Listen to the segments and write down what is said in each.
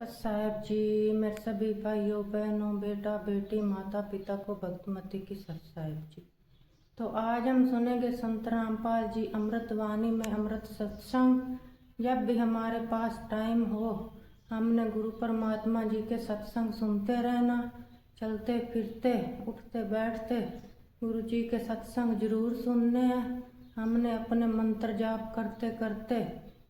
साहब जी, मेरे सभी भाइयों बहनों बेटा बेटी माता पिता को भक्तमती की सत साहेब जी। तो आज हम सुनेंगे संत रामपाल जी अमृतवाणी में अमृत सत्संग। जब भी हमारे पास टाइम हो हमने गुरु परमात्मा जी के सत्संग सुनते रहना। चलते फिरते उठते बैठते गुरु जी के सत्संग जरूर सुनने हैं। हमने अपने मंत्र जाप करते करते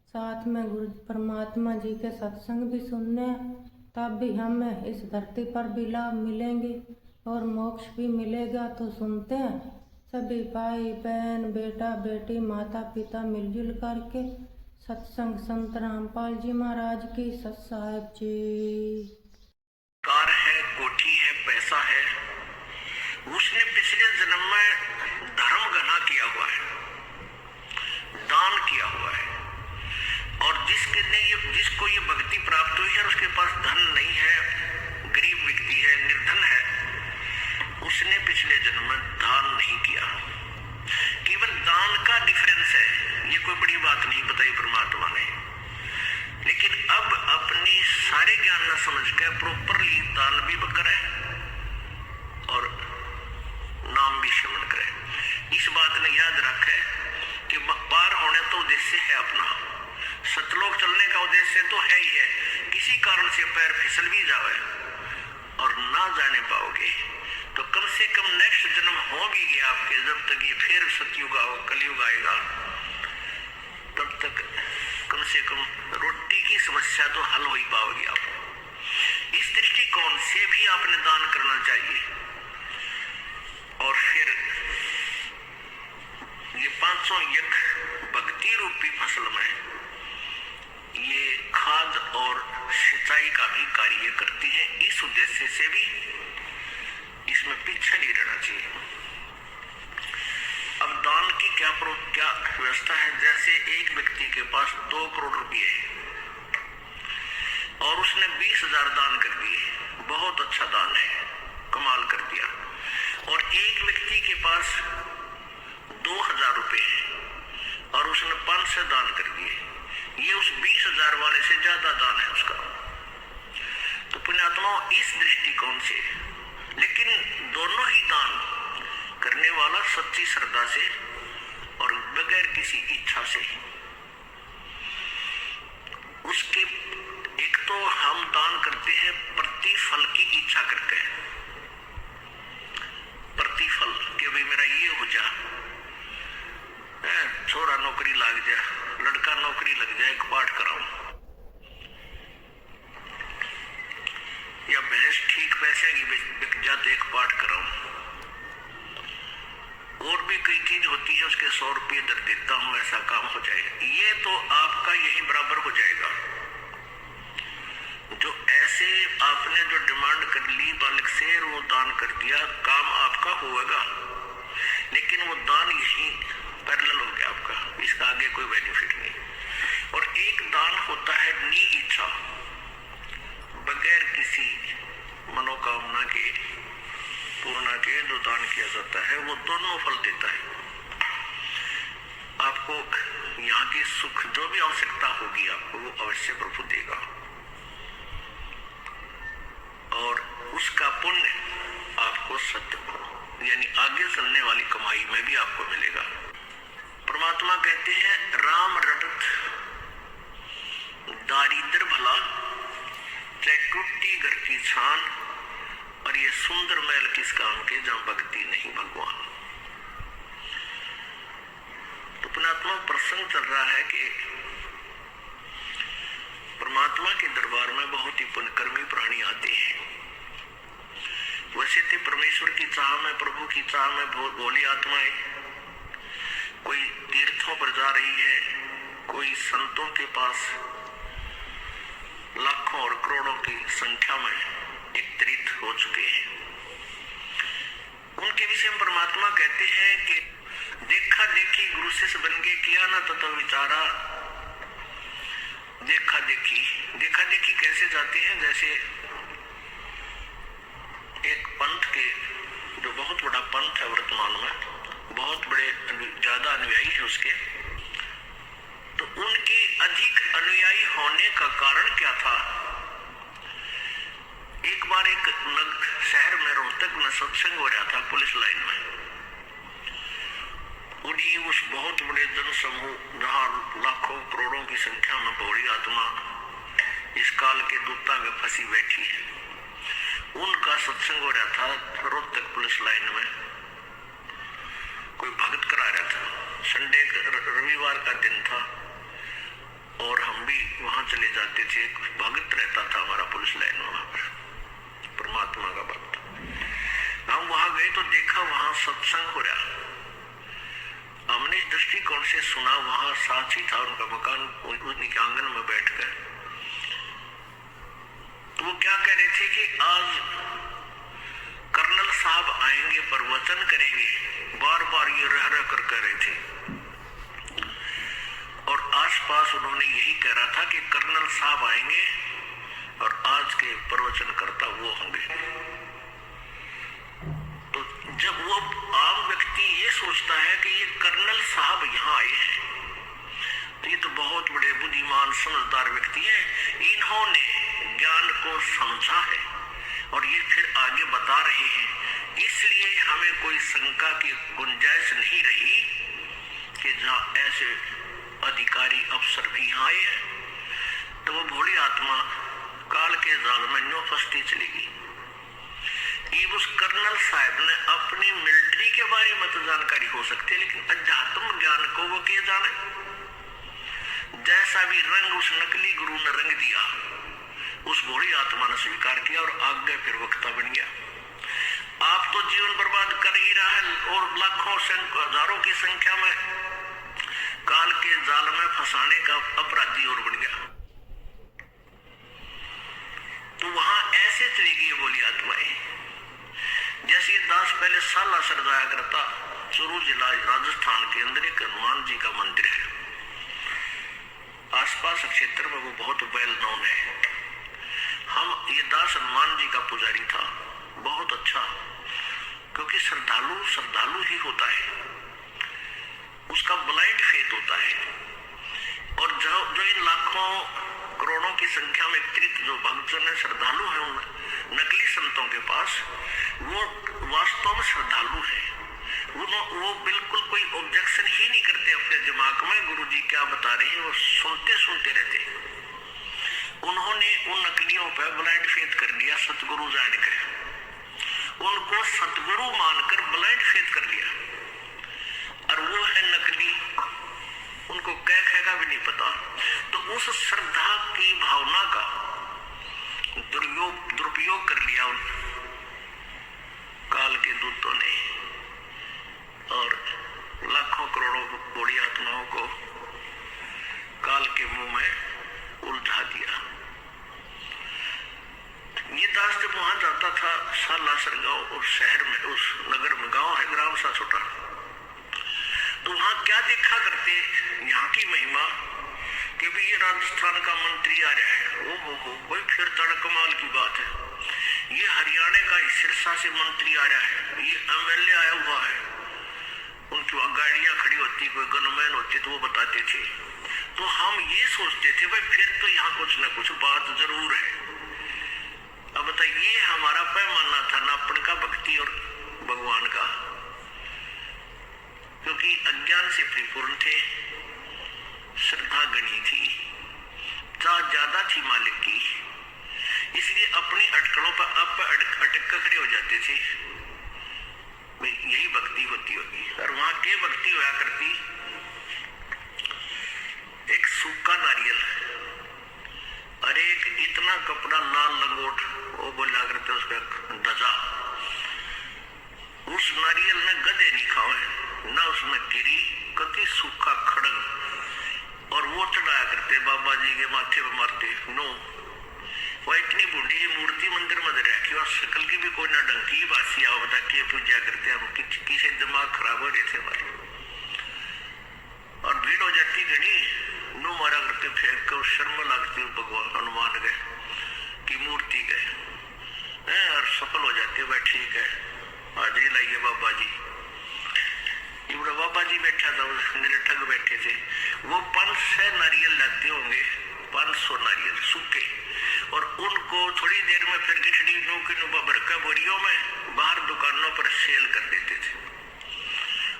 साथ में गुरु परमात्मा जी के सत्संग भी सुनने हैं। तब भी हमें इस धरती पर भी लाभ मिलेंगे और मोक्ष भी मिलेगा। तो सुनते हैं सभी भाई बहन बेटा बेटी माता पिता मिलजुल करके सत्संग संत रामपाल जी महाराज की सत साहेब जी। कार है, कोठी है, पैसा है, उसने पिछले जन्म में धर्म घना किया हुआ है, दान किया हुआ है। और जिसको ये भक्ति प्राप्त हुई है, उसके पास धन नहीं है, गरीब व्यक्ति है, निर्धन है, उसने पिछले जन्म में दान नहीं किया। केवल दान का डिफरेंस है, ये कोई बड़ी बात नहीं बताई परमात्मा ने। लेकिन अब अपनी सारे ज्ञान न समझ के प्रॉपरली दान भी करे और नाम भी श्रवण करे। इस बात ने याद रखे कि पार होने तो उद्देश्य है अपना, सतलोक चलने का उद्देश्य तो है ही है। किसी कारण से पैर फिसल भी जावे और ना जाने पाओगे तो कम से कम नेक्स्ट जन्म हो भी गया आपके, जब तक ये फिर सतयुग कलयुग आएगा तब तक कम से कम रोटी की समस्या तो हल हो ही पाओगी आप। इस दृष्टिकोण से भी आपने दान करना चाहिए। और फिर ये 500 यज्ञ भक्ति रूपी फसल में ये खाद और सिंचाई का भी कार्य करती है। इस उद्देश्य से भी इसमें पीछे नहीं रहना चाहिए। अब दान की क्या व्यवस्था है। जैसे एक व्यक्ति के पास 2 करोड़ रुपए है और उसने 20,000 दान कर दिए, बहुत अच्छा दान है, कमाल कर दिया। और एक व्यक्ति के पास 2,000 रुपए है और उसने 500 दान कर दिए, ये उस 20,000 वाले से ज्यादा दान है उसका। तो पुण्यात्मा इस दृष्टिकोण से, लेकिन दोनों ही दान करने वाला सच्ची श्रद्धा से और बगैर किसी इच्छा से। उसके एक तो हम दान करते हैं प्रतिफल की इच्छा करके, प्रतिफल कि भाई मेरा ये हो जा, छोरा नौकरी लग जा, लड़का नौकरी लग जाए, एक पाठ कराऊं, या भैंस ठीक पैसे की बिक जाते एक पाठ कराऊं। और भी कई चीज होती है, उसके 100 रुपये दर देता हूं, ऐसा काम हो जाए। ये तो आपका यही बराबर हो जाएगा। जो ऐसे आपने जो डिमांड कर ली बालक से, वो दान कर दिया, काम आपका होगा, लेकिन वो दान यही पैरेलल हो गया आपका, इसका आगे कोई बेनिफिट नहीं। और एक दान होता है नी इच्छा, बगैर किसी मनोकामना के पूर्णा के जो दान किया जाता है, वो दोनों फल देता है आपको। यहाँ की सुख जो भी आवश्यकता होगी आपको, वो अवश्य प्रभु देगा और उसका पुण्य आपको सत्य यानी आगे चलने वाली कमाई में भी आपको मिलेगा। परमात्मा कहते हैं राम रटत दारिद्र भला, चाहे टूटी घर की छान, और ये सुंदर महल किस काम के जहां भक्ति नहीं भगवान। तो पुण्यात्मा प्रसंग चल रहा है कि परमात्मा के दरबार में बहुत ही पुण्यकर्मी प्राणी आते हैं। वैसे थे परमेश्वर की चाह में, प्रभु की चाह में बहुत भोली आत्माएं, कोई तीर्थों पर जा रही है, कोई संतों के पास लाखों और करोड़ों की संख्या में एकत्रित हो चुके हैं। उनके विषय में परमात्मा कहते हैं कि देखा देखी गुरु शिष्य बन के किया ना तथा विचारा। देखा देखी कैसे जाते हैं, जैसे एक पंथ के जो बहुत बड़ा पंथ है वर्तमान में, बहुत बड़े ज्यादा अनुयायी है उसके, तो उनकी अधिक अनुयायी होने का कारण क्या था बार एक शहर में रोहतक में सत्संग हो रहा था पुलिस लाइन में। उन्हीं उस बहुत बड़े जनसमूह जहाँ लाखों करोड़ों की संख्या में भोली आत्मा इस काल के दूता में फंसी बैठी है, उनका सत्संग हो रहा था रोहतक पुलिस लाइन में। कोई भगत करा रहा था, संडे रविवार का दिन था और हम भी वहां चले जाते थे। भगत रहता था हमारा पुलिस लाइन में, वहां पर परमात्मा का भक्त। हम वहां गए तो देखा वहां सत्संग हो रहा। हमने इस दृष्टिकोण से सुना, वहां साथी था उनका मकान, उन्हीं के आंगन में बैठकर तो वो क्या कह रहे थे कि आज कर्नल साहब आएंगे, प्रवचन करेंगे, बार बार ये रह रह कर कह रहे थे। और आसपास उन्होंने यही कह रहा था कि कर्नल साहब आएंगे और आज के प्रवचन करता वो होंगे। तो जब वो आम व्यक्ति ये सोचता है कि ये कर्नल साहब यहाँ आए हैं, तो ये तो बहुत बड़े बुद्धिमान समझदार व्यक्ति हैं, इन्होंने ज्ञान को समझा है और ये फिर आगे बता रहे हैं, इसलिए हमें कोई शंका की गुंजाइश नहीं रही कि जहाँ ऐसे अधिकारी अफसर भी यहाँ आए हैं। तो वो भोली आत्मा काल के जाल में न्यों फंसती चलेगी। ये उस कर्नल साहब ने अपनी मिलिट्री के बारे में तो जानकारी हो सकती है, लेकिन अध्यात्म ज्ञान को वो क्या जाने। जैसा भी रंग उस नकली गुरु ने रंग दिया, उस भोली आत्मा ने स्वीकार किया और आगे फिर वक्ता बन गया। आप तो जीवन बर्बाद कर ही रहा है और लाखों हजारों की संख्या में काल के जाल में फंसाने का अपराधी और बन गया। तो वहां ऐसे चलेगी ये भोली आत्माएं। जैसे दास पहले साला सर जाया करता, चूरू जिला राजस्थान के अंदर एक हनुमान जी का मंदिर है, आसपास क्षेत्र में वो बहुत वेल नोन है। ये दास हनुमान जी का पुजारी था, बहुत अच्छा, क्योंकि श्रद्धालु ही होता है, उसका ब्लाइंड फेथ होता है। और जो इन लाखों करोड़ों की संख्या में कृत जो भक्तजन है, श्रद्धालु है उन नकली संतों के पास, वो वास्तव में श्रद्धालु है। वो बिल्कुल कोई ऑब्जेक्शन ही नहीं करते अपने दिमाग में, गुरुजी क्या बता रहे हैं वो सुनते रहते। उन्होंने उन नकलियों पर ब्लाइंड फेथ कर लिया, सतगुरु जानकर उनको सतगुरु मानकर ब्लाइंड फेथ कर लिया। और वो है नकली, उनको कहेगा भी नहीं पता। तो उस श्रद्धा की भावना का दुरुपयोग कर लिया उन काल के दूतों ने और लाखों करोड़ों बड़ी आत्माओं को काल के मुंह में उलझा दिया। ये दास जब वहां जाता था सालासर गांव, उस शहर में, उस नगर में, गांव है ग्राम सा छोटा, तो वहां क्या देखा करते, यहाँ की महिमा कि भी ये राजस्थान का मंत्री आ रहा है, ओ हो कोई फिर तड़ कमाल की बात है। ये हरियाणा का सिरसा से मंत्री आ रहा है, ये एमएलए आया हुआ है। उनकी गाड़ियां खड़ी होती, कोई गनमैन होते तो वो बताते थे। तो हम ये सोचते थे भाई फिर तो यहाँ कुछ ना कुछ बात जरूर है। अब बताइए, हमारा पैमाना था नापण का भक्ति और भगवान का, क्योंकि अज्ञान से परिपूर्ण थे, श्रद्धा गणी थी, चाह ज्यादा थी मालिक की, इसलिए अपनी अटकलों पर आप अटक कर खड़े हो जाते थे। यही भक्ति होती होगी। और वहां के भक्ति हुआ करती, एक सूखा नारियल और एक इतना कपड़ा लाल लंगोट, वो बोला करते उसका ध्वजा। उस नारियल ने गधे नहीं खाए, ना उसमें गिरी, कति सूखा खड़ग, और वो चढ़ाया करते बाबा जी के माथे पे मारते। नो, वह इतनी बूढ़ी मूर्ति मंदिर में रखी और शकल की भी कोई ना डंकी बासी आओ बता के पूजा करते। हम किसी दिमाग खराब हो रहे थे हमारे, और भीड़ हो जाती घनी, नो मारा करते, फेंक कर शर्म लगती भगवान हनुमान गए की मूर्ति गए, और सफल हो जाते। वह ठीक है, हाजिरी लाइए बाबा जी। बाबा जी बैठा था, मेरे ठग बैठे थे, वो 500 नारियल लाते होंगे, 500 नारियल सूखे, और उनको उनको थोड़ी देर में फिर खिचड़ी भर के बोरियों में बाहर दुकानों पर सेल कर देते थे।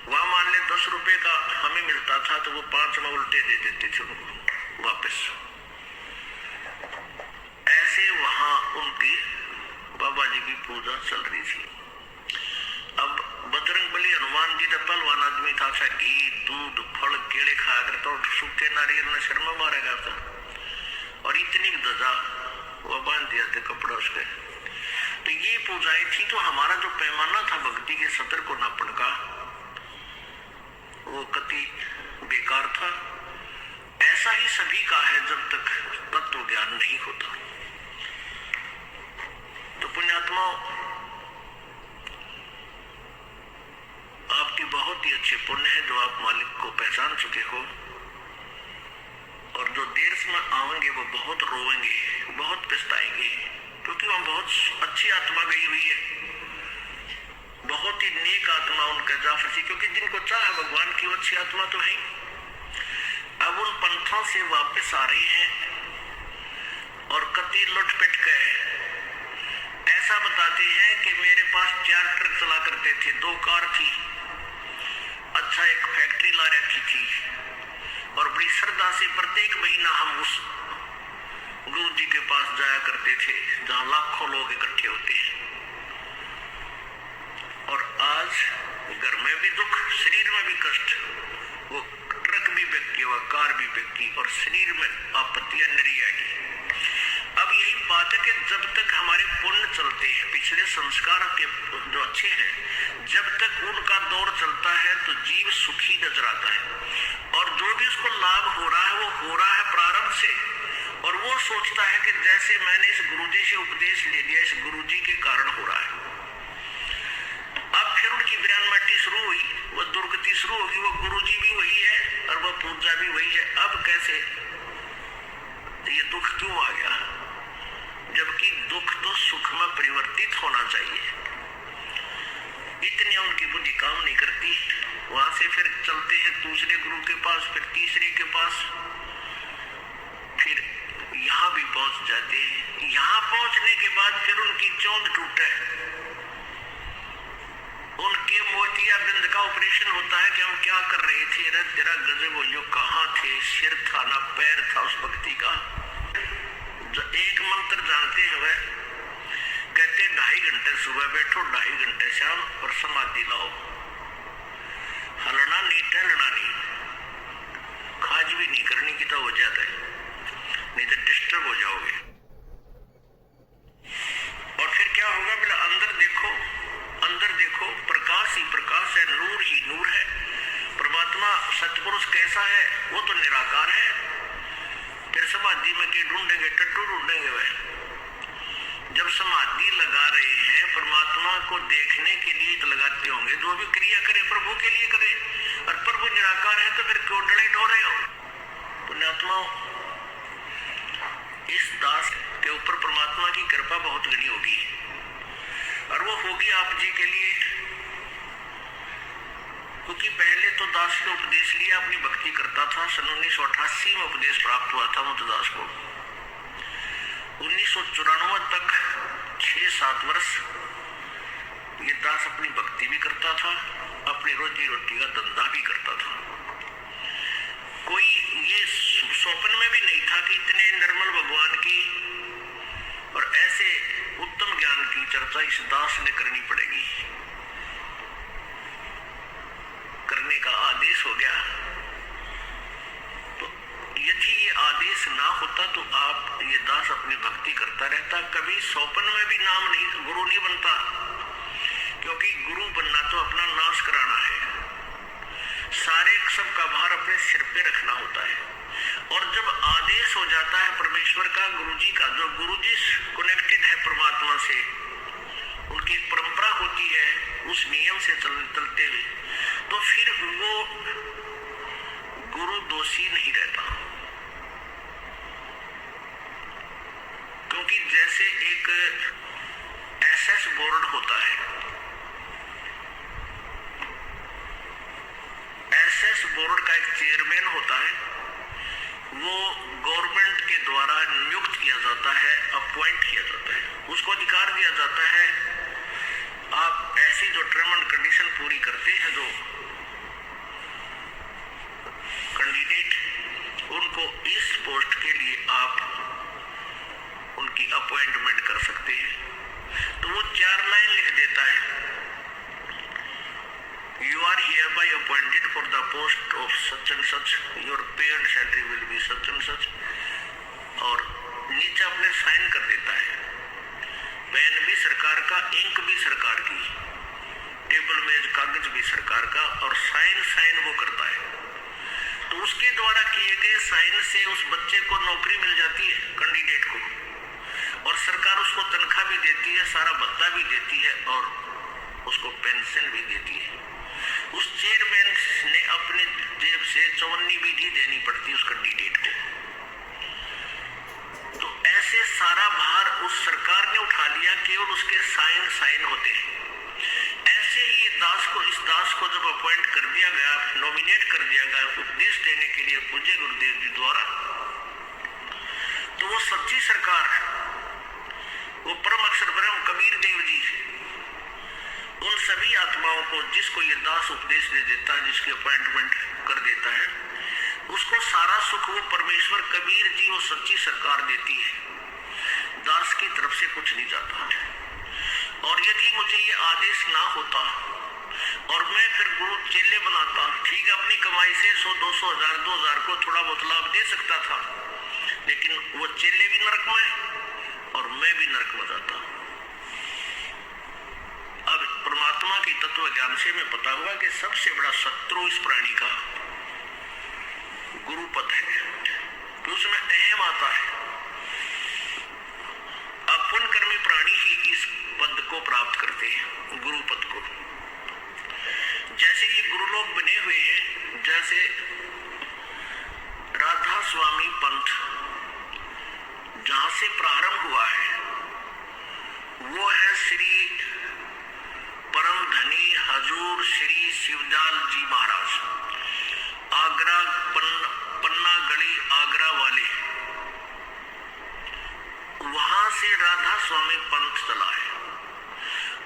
वहां मान ले 10 रुपए का हमें मिलता था तो वो 5 में उल्टे दे देते थे उनको वापस। ऐसे वहां उनकी बाबा जी की पूजा चल रही थी। अब बजरंगबली हनुमान जी ने पहलवान आदमी था, अच्छा घी दूध फल केले खाया करता और सूखे नारियल ने सिर में मारा करता और इतनी ध्वजा वो बांध दिया था कपड़ा उसके। तो ये पूजाएं थी। तो हमारा जो पैमाना था भक्ति के सतर को नापन का वो कति बेकार था। ऐसा ही सभी का है जब तक तत्व ज्ञान नहीं होता। तो पुण्यात्माओं, आपकी बहुत ही अच्छे पुण्य है जो आप मालिक को पहचान चुके हो। और जो देर में आवेंगे वो बहुत रोवेंगे, बहुत पछताएंगे, क्योंकि वहां बहुत अच्छी आत्मा गई हुई है, बहुत ही नेक आत्मा उनके जा फंसी। क्योंकि जिनको चाह भगवान की वो अच्छी आत्मा तो है। अब उन पंथों से वापस आ रही है और कति लुटपिट गए। ऐसा बताते हैं कि मेरे पास 4 ट्रक चला करते थे, 2 कार थी, अच्छा एक फैक्ट्री ला रखी थी और बड़ी श्रद्धा से प्रत्येक महीना हम उस गुरु जी के पास जाया करते थे जहां लाखों लोग इकट्ठे होते हैं। और आज घर में भी दुख, शरीर में भी कष्ट, वो ट्रक भी बिक वह कार भी बिक और शरीर में आपत्तियां नरी आएगी। अब यही बात है कि जब तक हमारे पुण्य चलते हैं, पिछले संस्कार के जो अच्छे हैं, जब तक उनका दौर चलता है तो जीव सुखी नजर आता है। और जो भी उसको लाभ हो रहा है वो हो रहा है प्रारंभ से। और वो सोचता है कि जैसे मैंने इस गुरुजी से उपदेश ले लिया, इस गुरुजी के कारण हो रहा है। अब फिर उनकी विरानमट्टी शुरू हुई, वो दुर्गति शुरू होगी। वो गुरुजी भी वही है और वो पूजा भी वही है। अब कैसे ये दुख क्यों आ गया? जबकि दुख तो सुख में परिवर्तित होना चाहिए। इतनी उनकी बुद्धि काम नहीं करती। वहां से फिर चलते हैं दूसरे गुरु के पास, फिर तीसरे के पास, फिर यहाँ भी पहुंच जाते हैं। यहाँ पहुंचने के बाद फिर उनकी चौंध टूटे, उनके मोतियाबिंद का ऑपरेशन होता है कि हम क्या कर रहे थे, तेरा गजब हो, जो कहाँ थे, सिर था ना पैर था उस भक्ति का। जो एक मंत्र जानते हैं वह कहते 2.5 घंटे सुबह बैठो, 2.5 घंटे शाम और समाधि लाओ। हलना नहीं, टहलना नहीं, खाज भी नहीं करनी की तो हो जाता है, नहीं तो डिस्टर्ब हो जाओगे। और फिर क्या होगा? बोला अंदर देखो, अंदर देखो, प्रकाश ही प्रकाश है, नूर ही नूर है। परमात्मा सतपुरुष कैसा है? वो तो निराकार है। फिर समाधि में के ढूंढेंगे, टट्टू ढूंढेंगे वह। जब समाधि लगा रहे हैं परमात्मा को देखने के लिए तो लगाते होंगे, जो भी क्रिया करे प्रभु के लिए करे, और प्रभु निराकार है तो फिर क्यों डरे ढो रहे हो? पुण्यात्माओं, इस दास के ऊपर परमात्मा की कृपा बहुत घनी होगी और वो होगी आप जी के लिए। क्योंकि पहले तो दास ने उपदेश लिया, अपनी भक्ति करता था। सन 1988 में उपदेश प्राप्त हुआ था मुद्दास को। 1994 तक 6-7 वर्ष ये दास अपनी भक्ति भी करता था, अपनी रोजी रोटी का धंधा भी करता था। कोई ये स्वप्न में भी नहीं था कि इतने निर्मल भगवान की और ऐसे उत्तम ज्ञान की चर्चा इस दास ने करनी पड़ेगी। करने का आदेश हो गया। तो यदि ये आदेश ना होता तो आप ये दास अपनी भक्ति करता रहता, कभी स्वप्न में भी नाम नहीं, गुरु नहीं बनता। क्योंकि गुरु बनना तो अपना नाश कराना है, सारे सबका भार अपने सिर पे रखना होता है। और जब आदेश हो जाता है परमेश्वर का, गुरुजी का, जो गुरुजी कनेक्टेड है परमात्मा से, उनकी परंपरा होती है उस नियम से चलते हुए, तो फिर वो गुरु दोषी नहीं रहता। क्योंकि जैसे एक एसएस बोर्ड होता है, एसएस बोर्ड का एक चेयरमैन होता है, वो गवर्नमेंट के द्वारा नियुक्त किया जाता है, अपॉइंट किया जाता है, उसको अधिकार दिया जाता है आप ऐसी जो टर्म एंड कंडीशन पूरी करते हैं जो कैंडिडेट, उनको इस पोस्ट के लिए आप उनकी अपॉइंटमेंट कर सकते हैं। तो वो 4 लाइन लिख देता है, you are hereby appointed for the post of such and such, your pay and salary will be such and such, और नीचे अपने साइन कर देता है। पेन भी सरकार का, इंक भी सरकार की, टेबल मेज कागज भी सरकार का, और साइन वो करता है। तो उसके द्वारा किए गए साइन से उस बच्चे को नौकरी मिल जाती है, कैंडिडेट को, और सरकार उसको तनख्वाह भी देती है, सारा भत्ता भी देती है, और उसको पेंशन भी देती है। उस चेयरमैन ने अपने जेब से 54 भी देनी पड़ती उस कैंडिडेट को। तो ऐसे सारा भार उस सरकार ने उठा लिया, केवल उसके साइन होते हैं। ऐसे ही इस दास को जब अपॉइंट कर दिया गया, नॉमिनेट कर दिया गया उपदेश देने के लिए पूज्य गुरुदेव जी द्वारा, तो वो सच्ची सरकार, वो परम अक्षर ब्रह्म कबीर देव जी उन सभी आत्माओं को जिसको ये दास उपदेश दे देता है, जिसकी अपॉइंटमेंट कर देता है, उसको सारा सुख वो परमेश्वर कबीर जी, वो सच्ची सरकार देती है। दास की तरफ से कुछ नहीं जाता। और यदि मुझे ये आदेश ना होता और मैं फिर गुरु चेले बनाता, ठीक है, अपनी कमाई से 100, 200, 1000, 2000 को थोड़ा बहुत लाभ दे सकता था, लेकिन वो चेले भी नरक में और मैं भी नरक में जाता। अब परमात्मा के तत्व ज्ञान से मैं पता हुआ कि सबसे बड़ा शत्रु इस प्राणी का गुरुपद है, कि उसमें अहम आता है। अपन कर्मी प्राणी ही इस पद को प्राप्त करते हैं, गुरुपद को। जैसे ये गुरुलोक बने हुए हैं, जैसे राधा स्वामी पंथ जहां से प्रारंभ हुआ है, वो है श्री परम धनी हजूर श्री शिवदयाल जी महाराज, आगरा पन्ना गली आगरा वाले, वहां से राधा स्वामी पंथ चला है।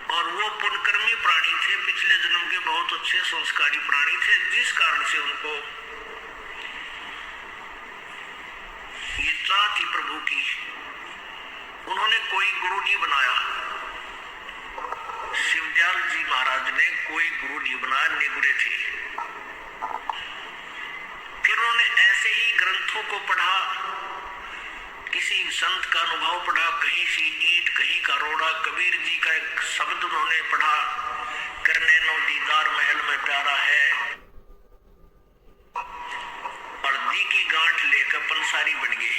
और वो पुण्यकर्मी प्राणी थे, पिछले जन्म के बहुत अच्छे संस्कारी प्राणी थे, जिस कारण से उनको ये चाह थी प्रभु की। उन्होंने कोई गुरु नहीं बनाया, शिवदयाल जी महाराज ने कोई गुरु नहीं बनाया, निगुरे थे। फिर उन्होंने ऐसे ही ग्रंथों को पढ़ा, किसी संत का अनुभव पढ़ा, कहीं सी ईंट कहीं का रोड़ा, कबीर जी का एक शब्द उन्होंने पढ़ा, करने नो दीदार महल में प्यारा है, और दी की गांठ लेकर पंसारी बन गए।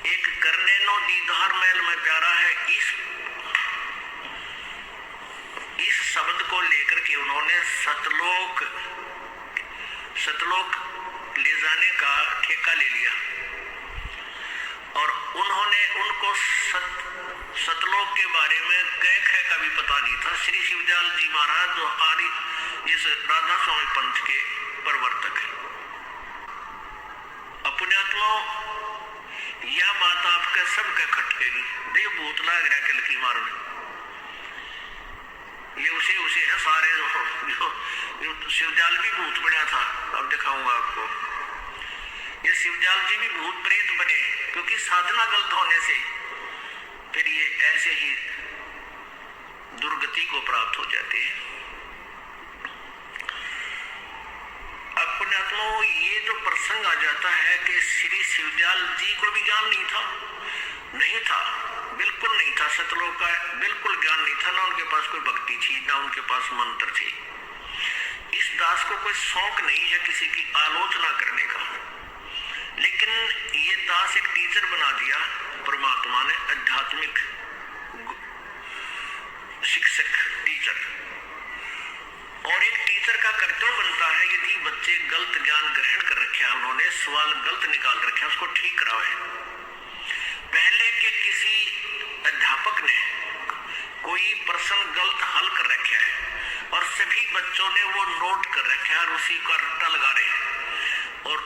एक करने नो दीदार महल में प्यारा है, इस शब्द को लेकर के उन्होंने सतलोक ले जाने का ठेका ले लिया, और उन्होंने उनको सतलोक के बारे में कह का भी पता नहीं था। श्री शिवदयाल जी महाराज जो आदि इस राधा स्वामी पंथ के प्रवर्तक है। अपने आत्माओं, यह बात आपके सबके खटकेगी, देव भूत लाग रहा के लकी मारने, ये उसे है सारे जो शिवदयाल भी भूत बना था। अब दिखाऊंगा आपको, ये शिवदयाल जी भी भूत प्रेत बने, क्योंकि साधना गलत होने से फिर ये ऐसे ही दुर्गति को प्राप्त हो जाते हैं। अपने आत्माओं, ये जो प्रसंग आ जाता है कि श्री शिवदयाल जी को भी ज्ञान नहीं था, बिल्कुल नहीं था, सतलोक का बिल्कुल ज्ञान नहीं था, ना उनके पास कोई भक्ति थी, ना उनके पास मंत्र थे। इस दास को कोई शौक नहीं है किसी की आलोचना करने का, लेकिन ये दास एक टीचर बना दिया परमात्मा ने, आध्यात्मिक शिक्षक टीचर। और एक टीचर का कर्तव्य बनता है, यदि बच्चे गलत ज्ञान ग्रहण कर रखे हैं, उन्होंने सवाल गलत निकाल रखे हैं, उसको ठीक करावे। पहले के किसी अध्यापक ने कोई प्रश्न गलत हल कर रखा है और सभी बच्चों ने वो नोट कर रखा है और उसी का रट्टा लगा रहे हैं, और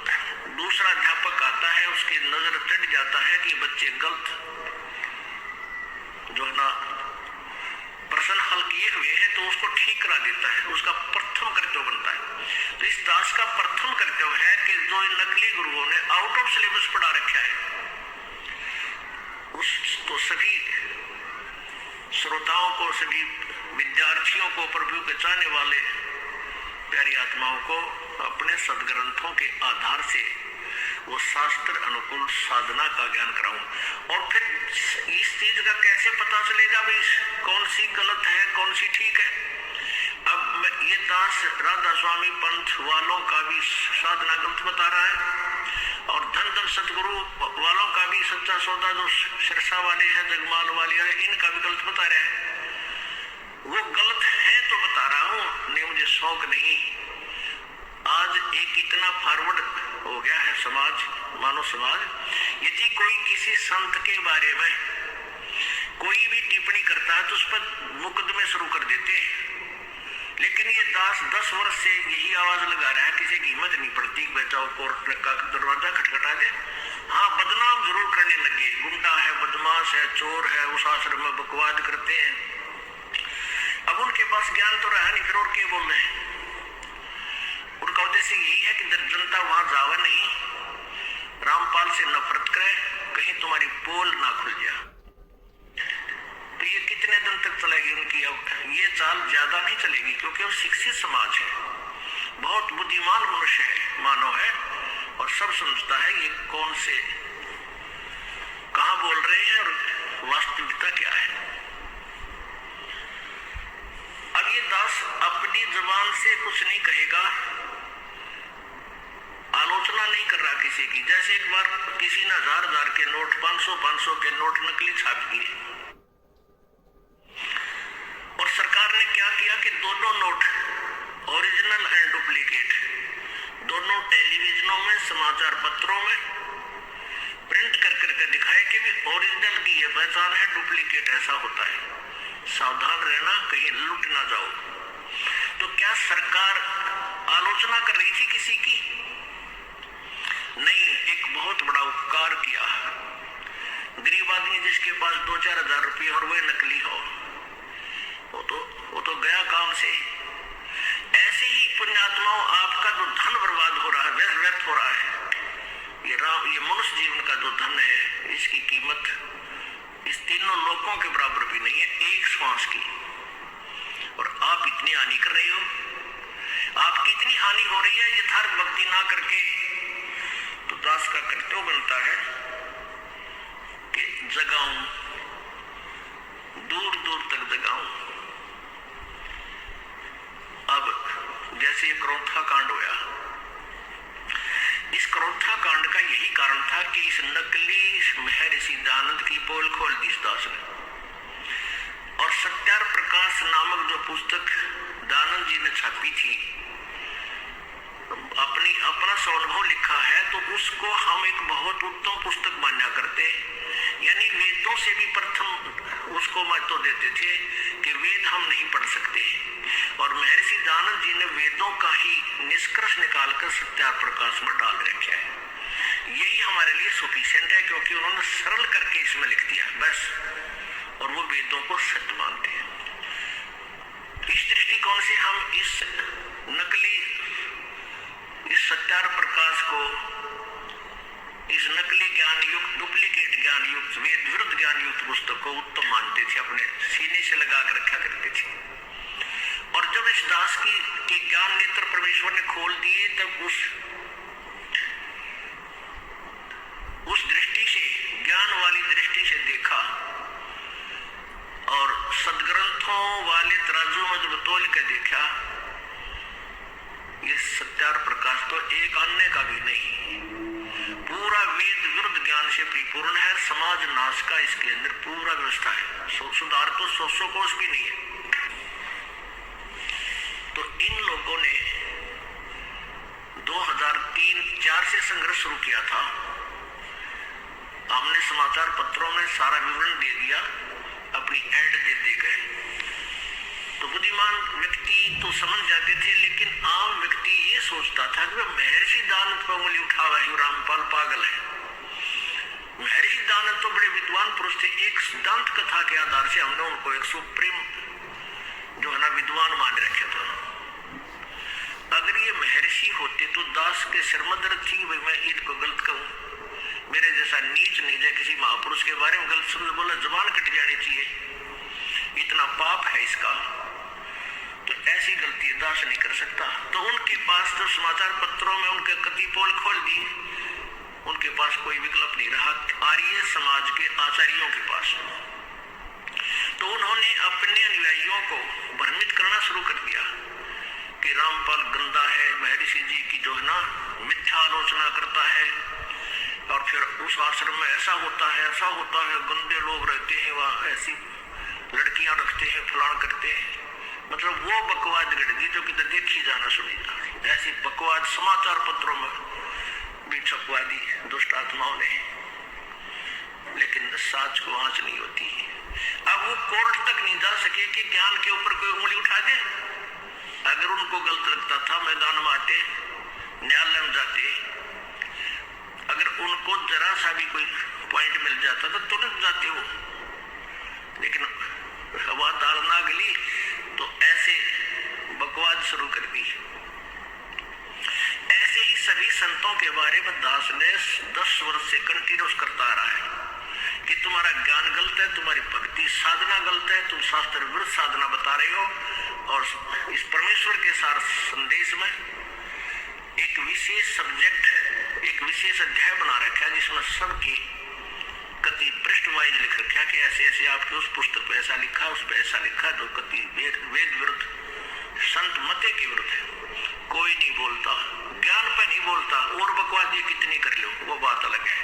दूसरा अध्यापक आता है, उसकी नजर चढ़ जाता है कि बच्चे गलत जो है ना प्रश्न हल किए हुए हैं, तो उसको ठीक करा देता है, उसका प्रथम कर्तव्य बनता है। तो इस दास का प्रथम कर्तव्य है कि जो नकली गुरुओं ने आउट ऑफ सिलेबस पढ़ा रखा है, उसको सभी श्रोताओं को, सभी विद्यार्थियों को, प्रभु के चाहने वाले प्यारी आत्माओं को अपने सदग्रंथों के आधार से वो शास्त्र अनुकूल साधना का ज्ञान कराऊं। और फिर इस चीज का कैसे पता चलेगा भाई कौन सी गलत है, कौन सी ठीक है। अब ये दास राधा स्वामी पंथ वालों का भी साधना गलत बता रहा है, और धन धन सतगुरु वालों का भी सच्चा सौदा जो सिरसा वाले हैं, जगमाल वाले हैं, इनका भी गलत बता रहे हैं। वो गलत है तो बता रहा हूं, नहीं मुझे शौक नहीं। आज एक इतना फॉरवर्ड हो गया है समाज, मानव समाज, यदि कोई किसी संत के बारे में कोई भी टिप्पणी करता है तो उस पर मुकदमे शुरू कर देते हैं। लेकिन ये दास 10 वर्ष से यही आवाज लगा रहा है, किसी की हिम्मत नहीं पड़ती बचाओ कोर्ट का दरवाजा खटखटा दे। हाँ, बदनाम जरूर करने लगे, गुंडा है, बदमाश है, चोर है, उस आश्रम में बकवाद करते हैं। अब उनके पास ज्ञान तो रहा नहीं, फिर और क्या बोल रहे हैं। उनका उद्देश्य यही है कि जनता वहां जावे नहीं, रामपाल से नफरत करे, कहीं तुम्हारी पोल ना खुल जाए। तो ये कितने दिन तक चलेगी उनकी? अब ये चाल ज्यादा नहीं चलेगी, क्योंकि वो शिक्षित समाज है, बहुत बुद्धिमान मनुष्य है, मानव है, और सब समझता है ये कौन से कहां बोल रहे हैं और वास्तविकता क्या है। अब ये दास अपनी जुबान से कुछ नहीं कहेगा, आलोचना नहीं कर रहा किसी की। जैसे एक बार किसी ने 1000 के नोट, 500 के नोट नकली छाप दिए, और सरकार ने क्या किया कि दोनों नोट, ओरिजिनल एंड डुप्लीकेट, दोनों टेलीविजनों में, समाचार पत्रों में प्रिंट कर करके दिखाए कि भी ओरिजिनल की ये पहचान है, डुप्लीकेट ऐसा होता है, सावधान रहना, कहीं लूट ना जाओ। तो क्या सरकार आलोचना कर रही थी किसी की? नहीं, एक बहुत बड़ा उपकार किया। गरीब आदमी जिसके पास 2-4 हजार रुपये और वह नकली हो, वो तो गया काम से। ऐसे ही पुण्यात्माओं, आपका जो धन बर्बाद हो रहा है, व्यर्थ हो रहा है, ये मनुष्य जीवन का जो धन है, इसकी कीमत इस तीनों लोकों के बराबर भी नहीं है, एक श्वास की। और आप इतनी हानि कर रहे हो, आपकी इतनी हानि हो रही है यथार्थ भक्ति ना करके। तो दास का कर्तव्य बनता है कि जगाऊं, दूर दूर तक जगाऊं। अब जैसे ये क्रोथा कांड होया, इस क्रोथा कांड का यही कारण था कि इस नकली महर्षि दयानंद की पोल खोल दी इस दास ने। और सत्यार प्रकाश नामक जो पुस्तक दयानंद जी ने छापी थी, अपना अनुभव लिखा है, तो उसको हम एक बहुत उत्तम पुस्तक माना करते, यानी वेदों से भी प्रथम उसको महत्व देते थे कि वेद हम नहीं पढ़ सकते। और महर्षि दयानंद जी ने वेदों का ही निष्कर्ष निकालकर सत्यार प्रकाश में डाल रखा है। यही हमारे लिए सफिशिएंट है, क्योंकि उन्होंने सरल करके इसमें लिख दिया बस, और वो वेदों को सत्य मानते हैं। इस दृष्टिकोण से हम इस नकली, इस सत्यार प्रकाश को, इस नकली ज्ञान युक्त, डुप्लीकेट ज्ञान युक्त, वेद विरुद्ध ज्ञान युक्त पुस्तक को उत्तम मानते थे, अपने सीने से लगा कर रखा करते थे। और जब इस दास की ज्ञान नेत्र परमेश्वर ने खोल दिए, तब उस दृष्टि से, ज्ञान वाली दृष्टि से देखा, और सदग्रंथों वाले तराजू में जब तोल के देखा, ये सत्यार प्रकाश तो एक अन्य का भी नहीं, पूरा वेद विरुद्ध ज्ञान से परिपूर्ण है। समाज नाश का इसके अंदर पूरा व्यवस्था है, सुधार तो 100 कोष भी नहीं है। तो इन लोगों ने 2003-4 से संघर्ष शुरू किया था। हमने समाचार पत्रों में सारा विवरण दे दिया, अपनी एड दे गए। तो तो बुद्धिमान व्यक्ति तो समझ जाते थे, लेकिन आम व्यक्ति ये सोचता था कि महर्षि दानव पर उंगली उठावा है, रामपाल पागल है। महर्षि दानव तो बड़े विद्वान पुरुष थे। एक सिद्धांत कथा के आधार से हमने उनको एक सुप्रीम जो है ना विद्वान मान रखे थे। अगर ये महर्षि होते तो दास के शर्मदर थी, भाई मैं इनको गलत कहूं, मेरे जैसा नीच नहीं जाए किसी महापुरुष के बारे में गलत शब्द बोला, जुबान कट जानी चाहिए, इतना पाप है इसका। तो ऐसी गलती दास नहीं कर सकता। तो उनके पास तो समाचार पत्रों में उनके कति पोल खोल दी, उनके पास कोई विकल्प नहीं रहा आर्य समाज के आचार्यों के पास। तो उन्होंने अपने अनुयायियों को भ्रमित करना शुरू कर दिया कि रामपाल गंदा है, महर्षि जी की जो है ना मिथ्या आलोचना करता है, और फिर उस आश्रम में ऐसा होता है, गंदे लोग रहते हैं, वहाँ ऐसी लड़कियां रखते हैं, फलान करते हैं। मतलब वो बकवाद घट दी जो किधर देखी जाना सुनी जा, ऐसी बकवाद समाचार पत्रों में भी छपवा दी दुष्ट आत्माओं ने, लेकिन साच को आंच नहीं होती। अब वो कोर्ट तक नहीं जा सके कि ज्ञान के ऊपर कोई उंगली उठा दे। अगर उनको गलत लगता था मैदान में आते, न्यायालय में जाते, अगर उनको जरा सा भी कोई पॉइंट मिल जाता तो तुरंत जाते हो, लेकिन हवा दाल ना गली तो ऐसे बकवाद शुरू कर दी। ऐसे ही सभी संतों के बारे में दास ने 10 वर्ष से कंटिन्यूस करता आ रहा है कि तुम्हारा ज्ञान गलत है, तुम्हारी भक्ति साधना गलत है, तुम शास्त्र विरुद्ध साधना बता रहे हो। और इस परमेश्वर के सार संदेश में एक विशेष सब्जेक्ट, एक विशेष अध्याय बना रखा है जिसमें सबकी कति पृष्ठ वाइज लिख रखा है कि ऐसे ऐसे आपके उस पुस्तक पे ऐसा लिखा, उस पे ऐसा लिखा, जो कति वेद विरुद्ध, संत मते के विरुद्ध है। कोई नहीं बोलता, ज्ञान पे नहीं बोलता, और बकवादी कितनी कर लो वो बात अलग है।